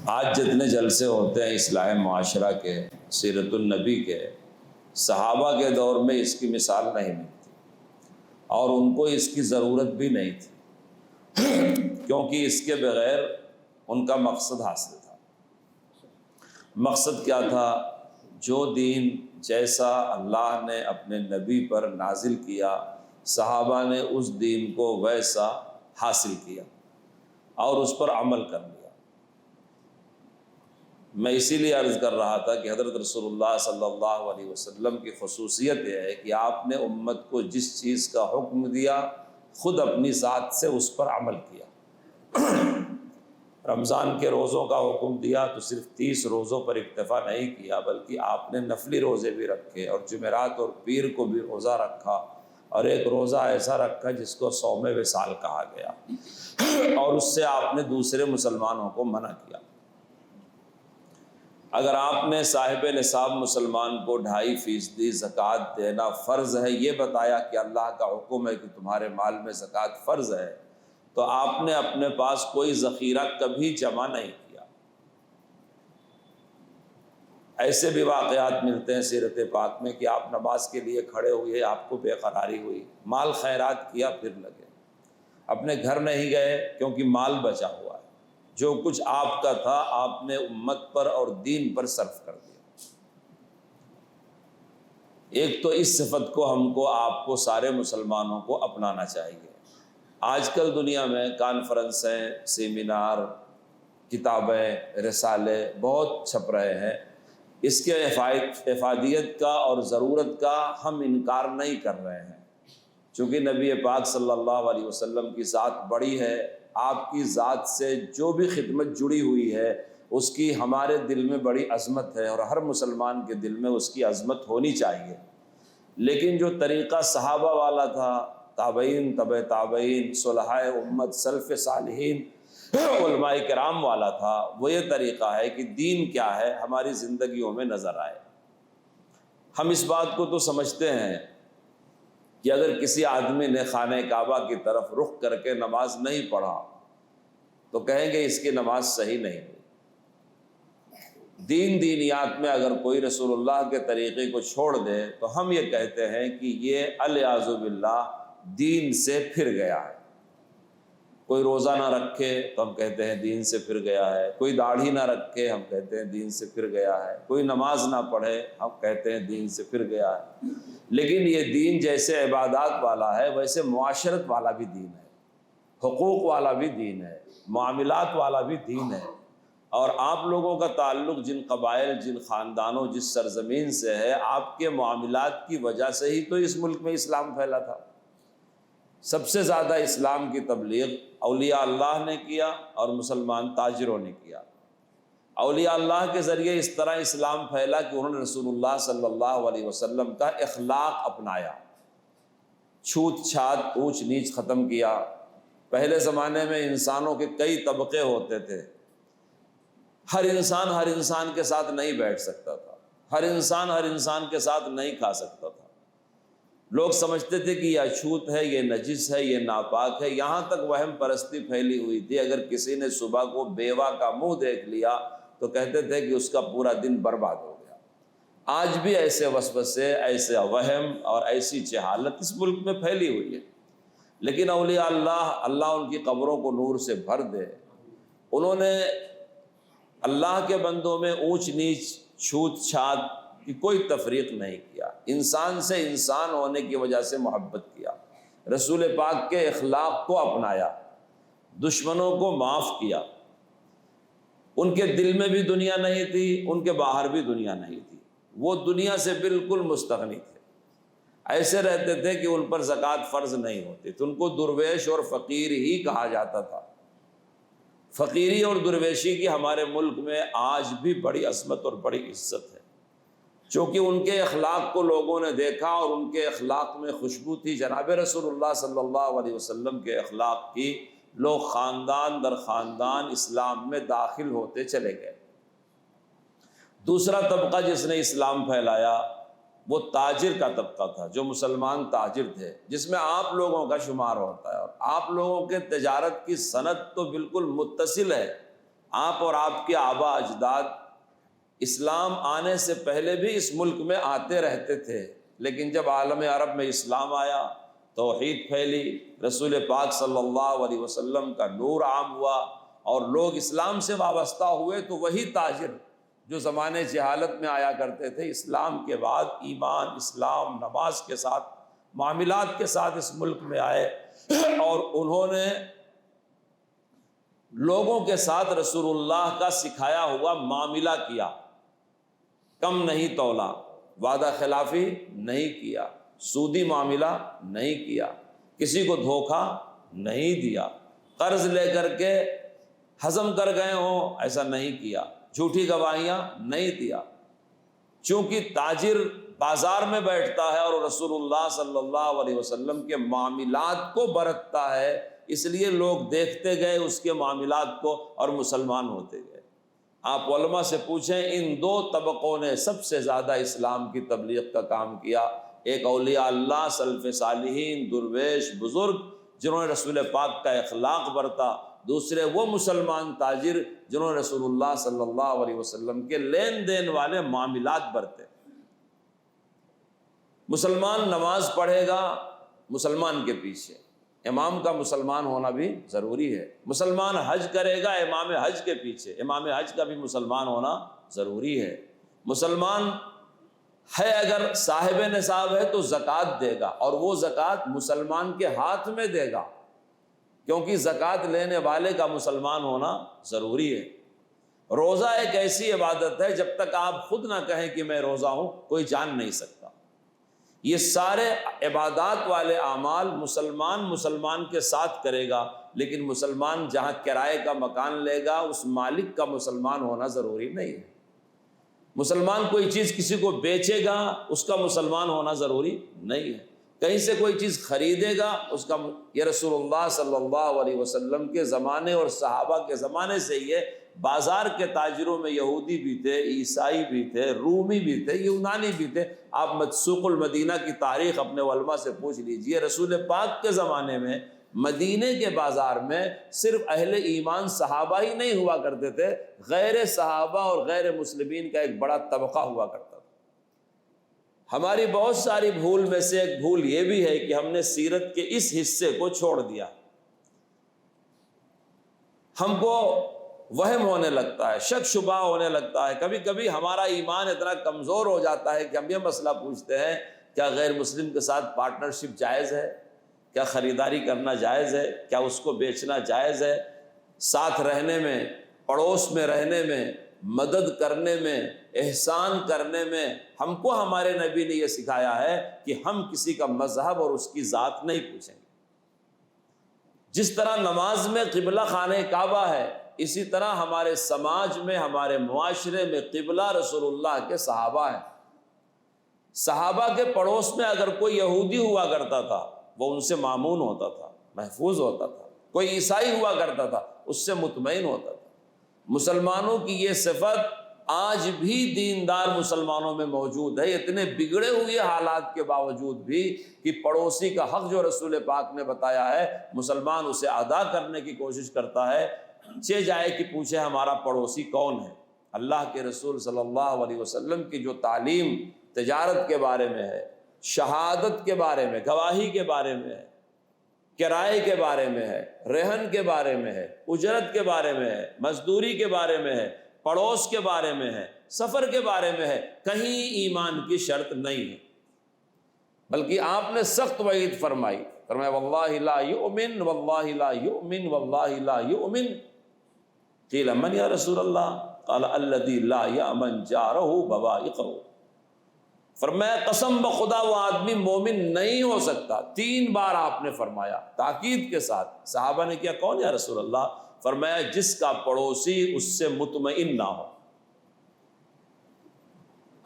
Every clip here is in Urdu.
آج جتنے جلسے ہوتے ہیں اصلاح معاشرہ کے، سیرت النبی کے، صحابہ کے دور میں اس کی مثال نہیں ملتی، اور ان کو اس کی ضرورت بھی نہیں تھی، کیونکہ اس کے بغیر ان کا مقصد حاصل تھا۔ مقصد کیا تھا؟ جو دین جیسا اللہ نے اپنے نبی پر نازل کیا، صحابہ نے اس دین کو ویسا حاصل کیا اور اس پر عمل کر لیا۔ میں اسی لیے عرض کر رہا تھا کہ حضرت رسول اللہ صلی اللہ علیہ وسلم کی خصوصیت یہ ہے کہ آپ نے امت کو جس چیز کا حکم دیا خود اپنی ذات سے اس پر عمل کیا۔ رمضان کے روزوں کا حکم دیا تو صرف 30 روزوں پر اکتفا نہیں کیا، بلکہ آپ نے نفلی روزے بھی رکھے اور جمعرات اور پیر کو بھی روزہ رکھا، اور ایک روزہ ایسا رکھا جس کو صوم وصال کہا گیا، اور اس سے آپ نے دوسرے مسلمانوں کو منع کیا۔ اگر آپ نے صاحب نصاب مسلمان کو 2.5% زکوٰۃ دینا فرض ہے یہ بتایا کہ اللہ کا حکم ہے کہ تمہارے مال میں زکوٰۃ فرض ہے، تو آپ نے اپنے پاس کوئی ذخیرہ کبھی جمع نہیں کیا۔ ایسے بھی واقعات ملتے ہیں سیرت پاک میں کہ آپ نماز کے لیے کھڑے ہوئے، آپ کو بے قراری ہوئی، مال خیرات کیا، پھر لگے، اپنے گھر نہیں گئے کیونکہ مال بچا ہوا ہے، جو کچھ آپ کا تھا آپ نے امت پر اور دین پر صرف کر دیا۔ ایک تو اس صفت کو ہم کو، آپ کو، سارے مسلمانوں کو اپنانا چاہیے۔ آج کل دنیا میں کانفرنسیں، سیمینار، کتابیں، رسالے بہت چھپ رہے ہیں، اس کے افادیت کا اور ضرورت کا ہم انکار نہیں کر رہے ہیں، چونکہ نبی پاک صلی اللہ علیہ وسلم کی ذات بڑی ہے، آپ کی ذات سے جو بھی خدمت جڑی ہوئی ہے اس کی ہمارے دل میں بڑی عظمت ہے، اور ہر مسلمان کے دل میں اس کی عظمت ہونی چاہیے۔ لیکن جو طریقہ صحابہ والا تھا، تابعین، تبع تابعین، صلحاء امت، سلف صالحین، علماء کرام والا تھا، وہ یہ طریقہ ہے کہ دین کیا ہے ہماری زندگیوں میں نظر آئے۔ ہم اس بات کو تو سمجھتے ہیں کہ اگر کسی آدمی نے خانہ کعبہ کی طرف رخ کر کے نماز نہیں پڑھا تو کہیں گے اس کی نماز صحیح نہیں ہوئی۔ دینیات میں اگر کوئی رسول اللہ کے طریقے کو چھوڑ دے تو ہم یہ کہتے ہیں کہ یہ الیاذ باللہ دین سے پھر گیا ہے۔ کوئی روزہ نہ رکھے تو ہم کہتے ہیں دین سے پھر گیا ہے، کوئی داڑھی نہ رکھے ہم کہتے ہیں دین سے پھر گیا ہے، کوئی نماز نہ پڑھے ہم کہتے ہیں دین سے پھر گیا ہے۔ لیکن یہ دین جیسے عبادات والا ہے ویسے معاشرت والا بھی دین ہے، حقوق والا بھی دین ہے، معاملات والا بھی دین ہے، اور آپ لوگوں کا تعلق جن قبائل، جن خاندانوں، جس سرزمین سے ہے، آپ کے معاملات کی وجہ سے ہی تو اس ملک میں اسلام پھیلا تھا۔ سب سے زیادہ اسلام کی تبلیغ اولیاء اللہ نے کیا اور مسلمان تاجروں نے کیا۔ اولیاء اللہ کے ذریعے اس طرح اسلام پھیلا کہ انہوں نے رسول اللہ صلی اللہ علیہ وسلم کا اخلاق اپنایا، چھوت چھات، اونچ نیچ ختم کیا۔ پہلے زمانے میں انسانوں کے کئی طبقے ہوتے تھے، ہر انسان کے ساتھ نہیں بیٹھ سکتا تھا، ہر انسان کے ساتھ نہیں کھا سکتا تھا۔ لوگ سمجھتے تھے کہ یہ اچھوت ہے، یہ نجس ہے، یہ ناپاک ہے، یہاں تک وہم پرستی پھیلی ہوئی تھی۔ اگر کسی نے صبح کو بیوہ کا منہ دیکھ لیا تو کہتے تھے کہ اس کا پورا دن برباد ہو گیا۔ آج بھی ایسے وسوسے، ایسے وہم اور ایسی جہالت اس ملک میں پھیلی ہوئی ہے، لیکن اولیاء اللہ ان کی قبروں کو نور سے بھر دے، انہوں نے اللہ کے بندوں میں اونچ نیچ، چھوت چھات کی کوئی تفریق نہیں کیا، انسان سے انسان ہونے کی وجہ سے محبت کیا، رسول پاک کے اخلاق کو اپنایا، دشمنوں کو معاف کیا۔ ان کے دل میں بھی دنیا نہیں تھی، ان کے باہر بھی دنیا نہیں تھی، وہ دنیا سے بالکل مستغنی تھے۔ ایسے رہتے تھے کہ ان پر زکوٰۃ فرض نہیں ہوتی تھی، ان کو درویش اور فقیر ہی کہا جاتا تھا۔ فقیری اور درویشی کی ہمارے ملک میں آج بھی بڑی عظمت اور بڑی عزت ہے، چونکہ ان کے اخلاق کو لوگوں نے دیکھا اور ان کے اخلاق میں خوشبو تھی جناب رسول اللہ صلی اللہ علیہ وسلم کے اخلاق کی۔ لوگ خاندان در خاندان اسلام میں داخل ہوتے چلے گئے۔ دوسرا طبقہ جس نے اسلام پھیلایا وہ تاجر کا طبقہ تھا، جو مسلمان تاجر تھے، جس میں آپ لوگوں کا شمار ہوتا ہے، اور آپ لوگوں کے تجارت کی صنعت تو بالکل متصل ہے آپ اور آپ کے آبا اجداد اسلام آنے سے پہلے بھی اس ملک میں آتے رہتے تھے، لیکن جب عالم عرب میں اسلام آیا، توحید پھیلی، رسول پاک صلی اللہ علیہ وسلم کا نور عام ہوا اور لوگ اسلام سے وابستہ ہوئے، تو وہی تاجر جو زمانے جہالت میں آیا کرتے تھے، اسلام کے بعد ایمان، اسلام، نماز کے ساتھ، معاملات کے ساتھ اس ملک میں آئے اور انہوں نے لوگوں کے ساتھ رسول اللہ کا سکھایا ہوا معاملہ کیا، کم نہیں تولا، وعدہ خلافی نہیں کیا، سودی معاملہ نہیں کیا، کسی کو دھوکہ نہیں دیا، قرض لے کر کے ہضم کر گئے ہوں ایسا نہیں کیا، جھوٹی گواہیاں نہیں دیا۔ چونکہ تاجر بازار میں بیٹھتا ہے اور رسول اللہ صلی اللہ علیہ وسلم کے معاملات کو برتتا ہے، اس لیے لوگ دیکھتے گئے اس کے معاملات کو اور مسلمان ہوتے گئے۔ آپ علماء سے پوچھیں، ان دو طبقوں نے سب سے زیادہ اسلام کی تبلیغ کا کام کیا، ایک اولیاء اللہ، سلف صالحین، درویش، بزرگ جنہوں نے رسول پاک کا اخلاق برتا، دوسرے وہ مسلمان تاجر جنہوں نے رسول اللہ صلی اللہ علیہ وسلم کے لین دین والے معاملات برتے۔ مسلمان نماز پڑھے گا مسلمان کے پیچھے، امام کا مسلمان ہونا بھی ضروری ہے۔ مسلمان حج کرے گا امام حج کے پیچھے، امام حج کا بھی مسلمان ہونا ضروری ہے۔ مسلمان ہے اگر صاحب نصاب ہے تو زکوٰۃ دے گا، اور وہ زکوٰۃ مسلمان کے ہاتھ میں دے گا، کیونکہ زکوٰۃ لینے والے کا مسلمان ہونا ضروری ہے۔ روزہ ایک ایسی عبادت ہے جب تک آپ خود نہ کہیں کہ میں روزہ ہوں کوئی جان نہیں سکتا۔ یہ سارے عبادات والے اعمال مسلمان کے ساتھ کرے گا، لیکن مسلمان جہاں کرائے کا مکان لے گا اس مالک کا مسلمان ہونا ضروری نہیں ہے۔ مسلمان کوئی چیز کسی کو بیچے گا اس کا مسلمان ہونا ضروری نہیں ہے۔ کہیں سے کوئی چیز خریدے گا اس کا، یہ رسول اللہ صلی اللہ علیہ وسلم کے زمانے اور صحابہ کے زمانے سے یہ بازار کے تاجروں میں یہودی بھی تھے، عیسائی بھی تھے، رومی بھی تھے، یونانی بھی تھے۔ آپ مسوق المدینہ کی تاریخ اپنے علماء سے پوچھ لیجئے، رسول پاک کے زمانے میں مدینے کے بازار میں صرف اہل ایمان صحابہ ہی نہیں ہوا کرتے تھے، غیر صحابہ اور غیر مسلمین کا ایک بڑا طبقہ ہوا کرتا تھا۔ ہماری بہت ساری بھول میں سے ایک بھول یہ بھی ہے کہ ہم نے سیرت کے اس حصے کو چھوڑ دیا۔ ہم کو وہم ہونے لگتا ہے، شک شبہ ہونے لگتا ہے، کبھی کبھی ہمارا ایمان اتنا کمزور ہو جاتا ہے کہ ہم یہ مسئلہ پوچھتے ہیں کیا غیر مسلم کے ساتھ پارٹنرشپ جائز ہے؟ کیا خریداری کرنا جائز ہے؟ کیا اس کو بیچنا جائز ہے؟ ساتھ رہنے میں، پڑوس میں رہنے میں، مدد کرنے میں، احسان کرنے میں ہم کو ہمارے نبی نے یہ سکھایا ہے کہ ہم کسی کا مذہب اور اس کی ذات نہیں پوچھیں گے۔ جس طرح نماز میں قبلہ خانہ کعبہ ہے، اسی طرح ہمارے سماج میں، ہمارے معاشرے میں قبلہ رسول اللہ کے صحابہ ہیں۔ صحابہ کے پڑوس میں اگر کوئی یہودی ہوا کرتا تھا وہ ان سے مامون ہوتا تھا، محفوظ ہوتا تھا، کوئی عیسائی ہوا کرتا تھا اس سے مطمئن ہوتا تھا۔ مسلمانوں کی یہ صفت آج بھی دیندار مسلمانوں میں موجود ہے، اتنے بگڑے ہوئے حالات کے باوجود بھی، کہ پڑوسی کا حق جو رسول پاک نے بتایا ہے مسلمان اسے ادا کرنے کی کوشش کرتا ہے، چہ جائے کہ پوچھے ہمارا پڑوسی کون ہے۔ اللہ کے رسول صلی اللہ علیہ وسلم کی جو تعلیم تجارت کے بارے میں ہے، شہادت کے بارے میں، گواہی کے بارے میں ہے، کرائے کے بارے میں ہے، رہن کے بارے میں ہے، اجرت کے بارے میں ہے، مزدوری کے بارے میں ہے، پڑوس کے بارے میں ہے، سفر کے بارے میں ہے، کہیں ایمان کی شرط نہیں ہے، بلکہ آپ نے سخت وعید فرمائی، فرمایا واللہ لا یؤمن واللہ لا یؤمن واللہ لا یؤمن۔ قیل من یا رسول اللہ؟ قال الذی لا یأمن جارہ بوائقہ۔ فرمایا قسم بخدا وہ آدمی مومن نہیں ہو سکتا، 3 بار آپ نے فرمایا تاکید کے ساتھ۔ صحابہ نے کیا کون یا رسول اللہ؟ فرمایا جس کا پڑوسی اس سے مطمئن نہ ہو۔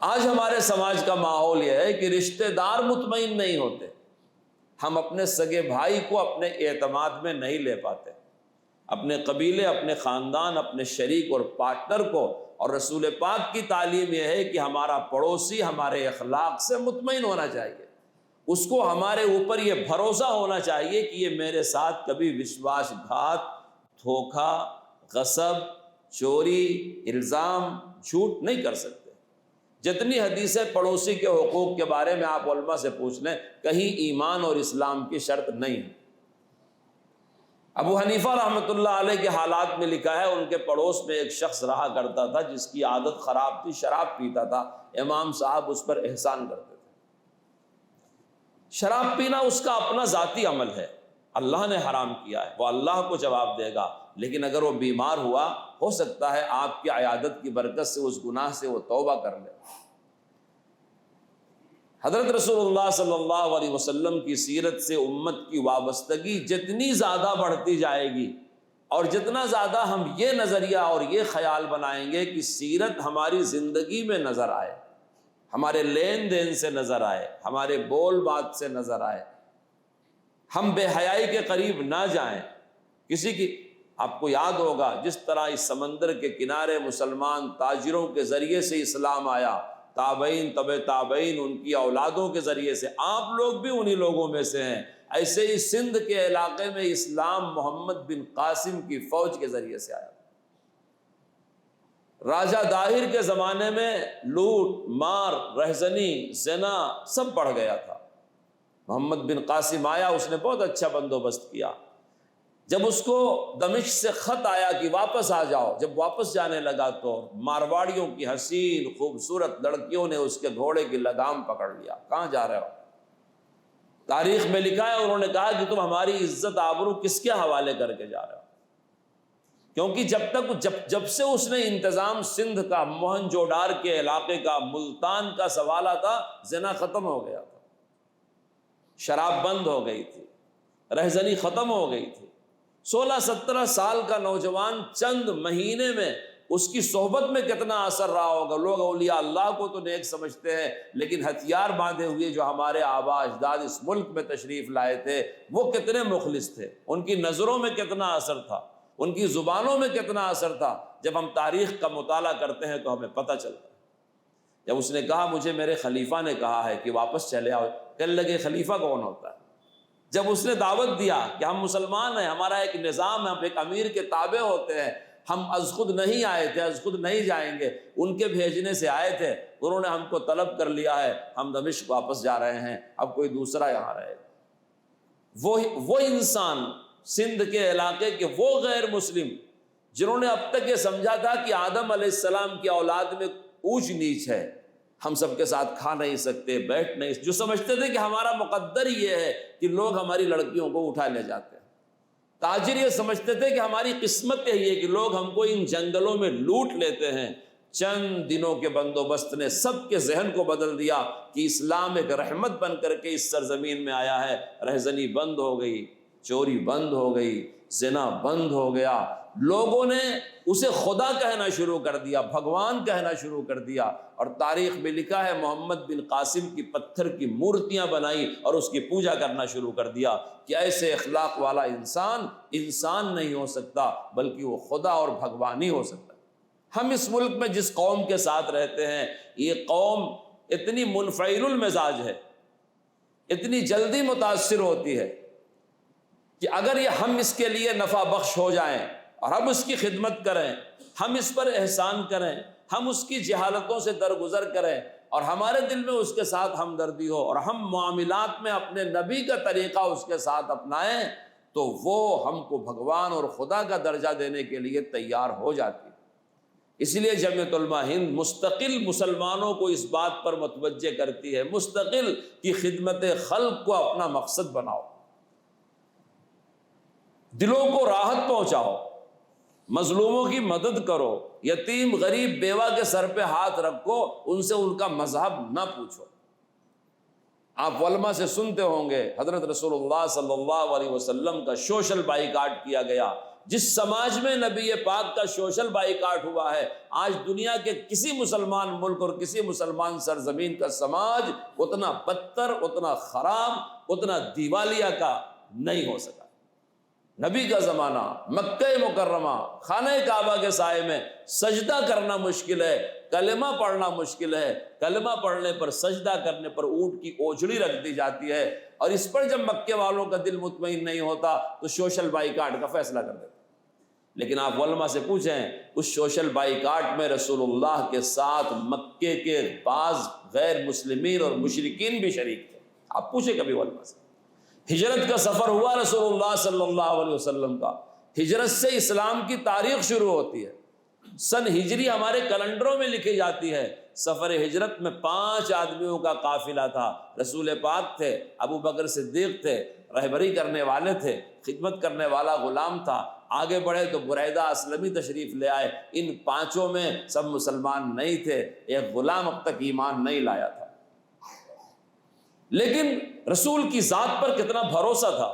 آج ہمارے سماج کا ماحول یہ ہے کہ رشتہ دار مطمئن نہیں ہوتے، ہم اپنے سگے بھائی کو اپنے اعتماد میں نہیں لے پاتے، اپنے قبیلے، اپنے خاندان، اپنے شریک اور پارٹنر کو۔ اور رسول پاک کی تعلیم یہ ہے کہ ہمارا پڑوسی ہمارے اخلاق سے مطمئن ہونا چاہیے، اس کو ہمارے اوپر یہ بھروسہ ہونا چاہیے کہ یہ میرے ساتھ کبھی وشواس گھات، دھوکہ، غصب، چوری، الزام، جھوٹ نہیں کر سکتے۔ جتنی حدیثیں پڑوسی کے حقوق کے بارے میں آپ علماء سے پوچھ لیں، کہیں ایمان اور اسلام کی شرط نہیں ہے۔ ابو حنیفہ رحمۃ اللہ علیہ کے حالات میں لکھا ہے، ان کے پڑوس میں ایک شخص رہا کرتا تھا جس کی عادت خراب تھی، شراب پیتا تھا۔ امام صاحب اس پر احسان کرتے تھے۔ شراب پینا اس کا اپنا ذاتی عمل ہے، اللہ نے حرام کیا ہے، وہ اللہ کو جواب دے گا، لیکن اگر وہ بیمار ہوا، ہو سکتا ہے آپ کی عیادت کی برکت سے اس گناہ سے وہ توبہ کر لے۔ حضرت رسول اللہ صلی اللہ علیہ وسلم کی سیرت سے امت کی وابستگی جتنی زیادہ بڑھتی جائے گی، اور جتنا زیادہ ہم یہ نظریہ اور یہ خیال بنائیں گے کہ سیرت ہماری زندگی میں نظر آئے، ہمارے لین دین سے نظر آئے، ہمارے بول بات سے نظر آئے، ہم بے حیائی کے قریب نہ جائیں کسی کی۔ آپ کو یاد ہوگا جس طرح اس سمندر کے کنارے مسلمان تاجروں کے ذریعے سے اسلام آیا، تابعین، تبع تابعین، ان کی اولادوں کے ذریعے سے، آپ لوگ بھی انہی لوگوں میں سے ہیں۔ ایسے ہی سندھ کے علاقے میں اسلام محمد بن قاسم کی فوج کے ذریعے سے آیا۔ راجہ داہر کے زمانے میں لوٹ مار، رہزنی، زنا سب بڑھ گیا تھا۔ محمد بن قاسم آیا، اس نے بہت اچھا بندوبست کیا۔ جب اس کو دمشق سے خط آیا کہ واپس آ جاؤ، جب واپس جانے لگا تو مارواڑیوں کی حسین خوبصورت لڑکیوں نے اس کے گھوڑے کی لگام پکڑ لیا۔ کہاں جا رہے ہو؟ تاریخ میں لکھا ہے، انہوں نے کہا کہ تم ہماری عزت آبرو کس کے حوالے کر کے جا رہے ہو؟ کیونکہ جب سے اس نے انتظام سندھ کا، موہن جوڈار کے علاقے کا، ملتان کا سنبھالا تھا، زنا ختم ہو گیا تھا، شراب بند ہو گئی تھی، رہزنی ختم ہو گئی تھی۔ 16-17 سال کا نوجوان چند مہینے میں اس کی صحبت میں کتنا اثر رہا ہوگا۔ لوگ اولیاء اللہ کو تو نیک سمجھتے ہیں، لیکن ہتھیار باندھے ہوئے جو ہمارے آبا اجداد اس ملک میں تشریف لائے تھے، وہ کتنے مخلص تھے، ان کی نظروں میں کتنا اثر تھا، ان کی زبانوں میں کتنا اثر تھا۔ جب ہم تاریخ کا مطالعہ کرتے ہیں تو ہمیں پتہ چلتا ہے۔ جب اس نے کہا مجھے میرے خلیفہ نے کہا ہے کہ واپس چلے آؤ، کہنے لگے خلیفہ کون ہوتا ہے؟ جب اس نے دعوت دیا کہ ہم مسلمان ہیں، ہمارا ایک نظام ہے، ہم ایک امیر کے تابع ہوتے ہیں، ہم از خود نہیں آئے تھے، از خود نہیں جائیں گے، ان کے بھیجنے سے آئے تھے، انہوں نے ہم کو طلب کر لیا ہے، ہم دمشق واپس جا رہے ہیں، اب کوئی دوسرا یہاں رہے گا۔ وہ انسان سندھ کے علاقے کے وہ غیر مسلم جنہوں نے اب تک یہ سمجھا تھا کہ آدم علیہ السلام کی اولاد میں اونچ نیچ ہے، ہم سب کے ساتھ کھا نہیں سکتے، بیٹھ نہیں، جو سمجھتے تھے کہ ہمارا مقدر یہ ہے کہ لوگ ہماری لڑکیوں کو اٹھا لے جاتے ہیں۔ تاجر یہ سمجھتے تھے کہ ہماری قسمت یہی ہے کہ لوگ ہم کو ان جنگلوں میں لوٹ لیتے ہیں۔ چند دنوں کے بندوبست نے سب کے ذہن کو بدل دیا کہ اسلام ایک رحمت بن کر کے اس سرزمین میں آیا ہے۔ رہزنی بند ہو گئی، چوری بند ہو گئی، زنا بند ہو گیا، لوگوں نے اسے خدا کہنا شروع کر دیا، بھگوان کہنا شروع کر دیا، اور تاریخ میں لکھا ہے محمد بن قاسم کی پتھر کی مورتیاں بنائی اور اس کی پوجا کرنا شروع کر دیا کہ ایسے اخلاق والا انسان نہیں ہو سکتا، بلکہ وہ خدا اور بھگوان ہی ہو سکتا ہے۔ ہم اس ملک میں جس قوم کے ساتھ رہتے ہیں، یہ قوم اتنی منفعل المزاج ہے، اتنی جلدی متاثر ہوتی ہے کہ اگر ہم اس کے لیے نفع بخش ہو جائیں اور ہم اس کی خدمت کریں، ہم اس پر احسان کریں، ہم اس کی جہالتوں سے درگزر کریں اور ہمارے دل میں اس کے ساتھ ہمدردی ہو اور ہم معاملات میں اپنے نبی کا طریقہ اس کے ساتھ اپنائیں، تو وہ ہم کو بھگوان اور خدا کا درجہ دینے کے لیے تیار ہو جاتی ہے۔ اس لیے جمعیت علماء ہند مستقل مسلمانوں کو اس بات پر متوجہ کرتی ہے، مستقل کی خدمت خلق کو اپنا مقصد بناؤ، دلوں کو راحت پہنچاؤ، مظلوموں کی مدد کرو، یتیم غریب بیوہ کے سر پہ ہاتھ رکھو، ان سے ان کا مذہب نہ پوچھو۔ آپ علماء سے سنتے ہوں گے حضرت رسول اللہ صلی اللہ علیہ وسلم کا سوشل بائیکاٹ کیا گیا۔ جس سماج میں نبی پاک کا سوشل بائیکاٹ ہوا ہے، آج دنیا کے کسی مسلمان ملک اور کسی مسلمان سرزمین کا سماج اتنا بدتر، اتنا خراب، اتنا دیوالیہ کا نہیں ہو سکا۔ نبی کا زمانہ، مکہ مکرمہ، خانہ کعبہ کے سائے میں سجدہ کرنا مشکل ہے، کلمہ پڑھنا مشکل ہے، کلمہ پڑھنے پر سجدہ کرنے پر اونٹ کی اوجڑی رکھ دی جاتی ہے، اور اس پر جب مکے والوں کا دل مطمئن نہیں ہوتا تو سوشل بائیکاٹ کا فیصلہ کر دیتے۔ لیکن آپ علماء سے پوچھیں اس سوشل بائیکاٹ میں رسول اللہ کے ساتھ مکے کے بعض غیر مسلمین اور مشرکین بھی شریک تھے. آپ پوچھیں کبھی علماء سے. ہجرت کا سفر ہوا رسول اللہ صلی اللہ علیہ وسلم کا. ہجرت سے اسلام کی تاریخ شروع ہوتی ہے. سن ہجری ہمارے کیلنڈروں میں لکھی جاتی ہے. سفر ہجرت میں 5 آدمیوں کا قافلہ تھا. رسول پاک تھے, ابو بکر صدیق تھے, رہبری کرنے والے تھے, خدمت کرنے والا غلام تھا. آگے بڑھے تو بریدہ اسلمی تشریف لے آئے. ان 5 میں سب مسلمان نہیں تھے, ایک غلام اب تک ایمان نہیں لایا تھا. لیکن رسول کی ذات پر کتنا بھروسہ تھا.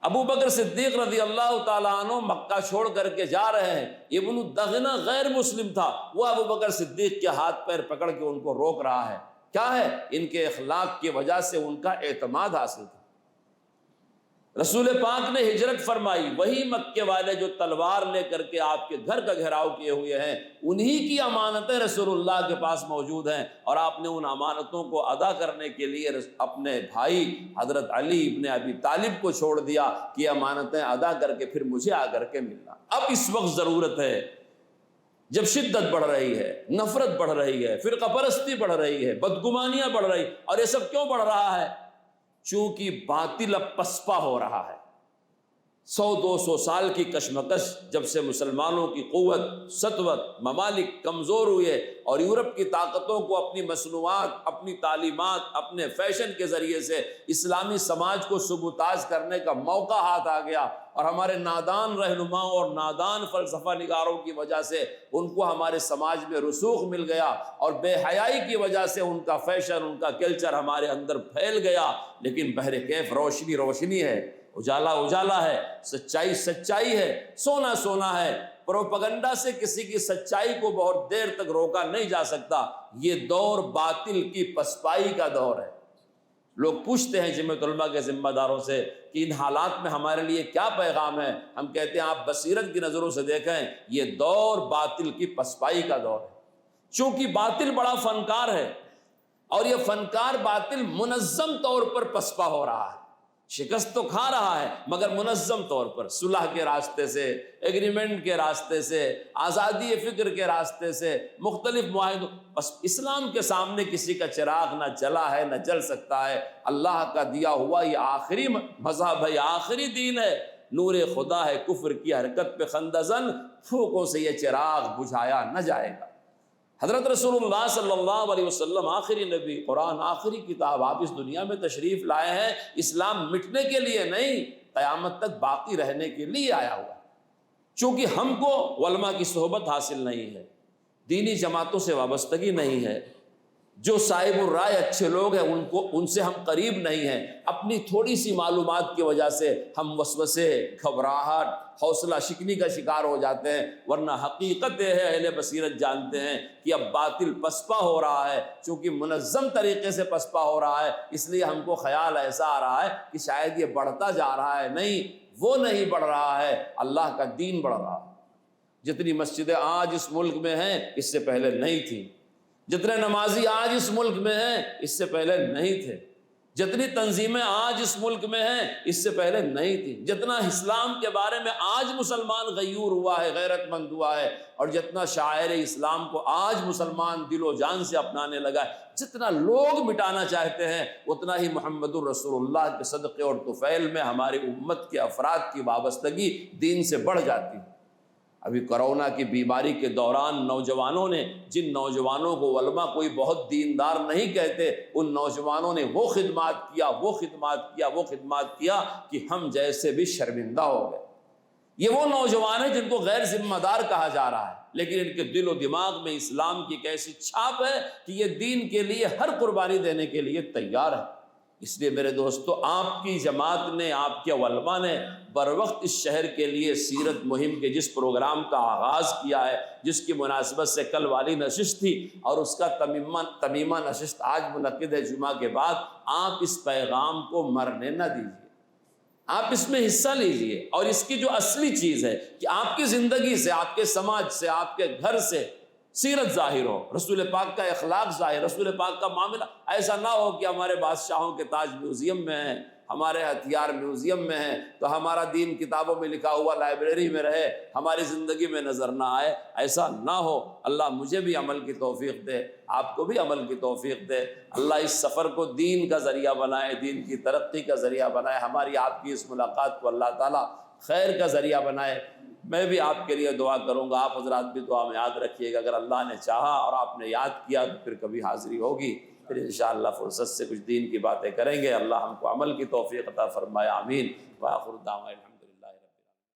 ابو بکر صدیق رضی اللہ تعالیٰ عنہ مکہ چھوڑ کر کے جا رہے ہیں. ابن دغنہ غیر مسلم تھا, وہ ابو بکر صدیق کے ہاتھ پیر پکڑ کے ان کو روک رہا ہے. کیا ہے؟ ان کے اخلاق کی وجہ سے ان کا اعتماد حاصل تھا. رسول پاک نے ہجرت فرمائی, وہی مکے والے جو تلوار لے کر کے آپ کے گھر کا گھیراؤ کیے ہوئے ہیں, انہی کی امانتیں رسول اللہ کے پاس موجود ہیں. اور آپ نے ان امانتوں کو ادا کرنے کے لیے اپنے بھائی حضرت علی ابن ابی طالب کو چھوڑ دیا کہ یہ امانتیں ادا کر کے پھر مجھے آ کر کے ملنا. اب اس وقت ضرورت ہے, جب شدت بڑھ رہی ہے, نفرت بڑھ رہی ہے, فرقہ پرستی بڑھ رہی ہے, بدگمانیاں بڑھ رہی. اور یہ سب کیوں بڑھ رہا ہے؟ چونکہ باطل اب پسپا ہو رہا ہے. 100-200 سال کی کشمکش جب سے مسلمانوں کی قوت, سطوت, ممالک کمزور ہوئے اور یورپ کی طاقتوں کو اپنی مصنوعات, اپنی تعلیمات, اپنے فیشن کے ذریعے سے اسلامی سماج کو سبوتاژ کرنے کا موقع ہاتھ آ گیا, اور ہمارے نادان رہنماؤں اور نادان فلسفہ نگاروں کی وجہ سے ان کو ہمارے سماج میں رسوخ مل گیا, اور بے حیائی کی وجہ سے ان کا فیشن, ان کا کلچر ہمارے اندر پھیل گیا. لیکن بہر کیف روشنی روشنی ہے, اجالا اجالا ہے, سچائی سچائی ہے, سونا سونا ہے. پروپگنڈا سے کسی کی سچائی کو بہت دیر تک روکا نہیں جا سکتا. یہ دور باطل کی پسپائی کا دور ہے. لوگ پوچھتے ہیں جمعیت علماء کے ذمہ داروں سے کہ ان حالات میں ہمارے لیے کیا پیغام ہے. ہم کہتے ہیں آپ بصیرت کی نظروں سے دیکھیں, یہ دور باطل کی پسپائی کا دور ہے. چونکہ باطل بڑا فنکار ہے, اور یہ فنکار باطل منظم طور پر پسپا ہو رہا ہے. شکست تو کھا رہا ہے مگر منظم طور پر, صلح کے راستے سے, ایگریمنٹ کے راستے سے, آزادی فکر کے راستے سے, مختلف معاہدوں. بس اسلام کے سامنے کسی کا چراغ نہ جلا ہے نہ جل سکتا ہے. اللہ کا دیا ہوا یہ آخری مذہب ہے, آخری دین ہے, نور خدا ہے. کفر کی حرکت پہ خندزن پھوکوں سے یہ چراغ بجھایا نہ جائے گا. حضرت رسول اللہ صلی اللہ علیہ وسلم آخری نبی, قرآن آخری کتاب, آپ اس دنیا میں تشریف لائے ہیں اسلام مٹنے کے لیے نہیں, قیامت تک باقی رہنے کے لیے آیا ہوا. چونکہ ہم کو علماء کی صحبت حاصل نہیں ہے, دینی جماعتوں سے وابستگی نہیں ہے, جو صاحب الرائے اچھے لوگ ہیں ان سے ہم قریب نہیں ہیں. اپنی تھوڑی سی معلومات کی وجہ سے ہم وسوسے, گھبراہٹ, حوصلہ شکنی کا شکار ہو جاتے ہیں. ورنہ حقیقت یہ ہے, اہل بصیرت جانتے ہیں کہ اب باطل پسپا ہو رہا ہے. چونکہ منظم طریقے سے پسپا ہو رہا ہے, اس لیے ہم کو خیال ایسا آ رہا ہے کہ شاید یہ بڑھتا جا رہا ہے. نہیں, وہ نہیں بڑھ رہا ہے, اللہ کا دین بڑھ رہا ہے. جتنی مسجدیں آج اس ملک میں ہیں اس سے پہلے نہیں تھیں, جتنے نمازی آج اس ملک میں ہیں اس سے پہلے نہیں تھے, جتنی تنظیمیں آج اس ملک میں ہیں اس سے پہلے نہیں تھیں, جتنا اسلام کے بارے میں آج مسلمان غیور ہوا ہے, غیرت مند ہوا ہے, اور جتنا شاعر اسلام کو آج مسلمان دل و جان سے اپنانے لگا ہے, جتنا لوگ مٹانا چاہتے ہیں اتنا ہی محمد الرسول اللہ کے صدقے اور طفیل میں ہماری امت کے افراد کی وابستگی دین سے بڑھ جاتی ہے. ابھی کرونا کی بیماری کے دوران نوجوانوں نے, جن نوجوانوں کو علماء کوئی بہت دیندار نہیں کہتے, ان نوجوانوں نے وہ خدمات کیا کہ ہم جیسے بھی شرمندہ ہو گئے. یہ وہ نوجوان ہیں جن کو غیر ذمہ دار کہا جا رہا ہے, لیکن ان کے دل و دماغ میں اسلام کی ایک ایسی چھاپ ہے کہ یہ دین کے لیے ہر قربانی دینے کے لیے تیار ہے. اس لیے میرے دوستو, آپ کی جماعت نے, آپ کے علماء نے بر وقت اس شہر کے لیے سیرت مہم کے جس پروگرام کا آغاز کیا ہے, جس کی مناسبت سے کل والی نشست تھی اور اس کا تمیمہ نشست آج منعقد ہے جمعہ کے بعد, آپ اس پیغام کو مرنے نہ دیجیے, آپ اس میں حصہ لیجئے. اور اس کی جو اصلی چیز ہے کہ آپ کی زندگی سے, آپ کے سماج سے, آپ کے گھر سے سیرت ظاہر ہو, رسول پاک کا اخلاق ظاہر, رسول پاک کا معاملہ. ایسا نہ ہو کہ ہمارے بادشاہوں کے تاج میوزیم میں ہیں, ہمارے ہتھیار میوزیم میں ہیں تو ہمارا دین کتابوں میں لکھا ہوا لائبریری میں رہے، ہماری زندگی میں نظر نہ آئے، ایسا نہ ہو۔ اللہ مجھے بھی عمل کی توفیق دے، آپ کو بھی عمل کی توفیق دے۔ اللہ اس سفر کو دین کا ذریعہ بنائے، دین کی ترقی کا ذریعہ بنائے، ہماری آپ کی اس ملاقات کو اللہ تعالیٰ خیر کا ذریعہ بنائے۔ میں بھی آپ کے لیے دعا کروں گا، آپ حضرات بھی دعا میں یاد رکھیے گا۔ اگر اللہ نے چاہا اور آپ نے یاد کیا تو پھر کبھی حاضری ہوگی، پھر انشاءاللہ فرصت سے کچھ دین کی باتیں کریں گے۔ اللہ ہم کو عمل کی توفیق عطا فرمائے، آمین۔ وآخر دعوانا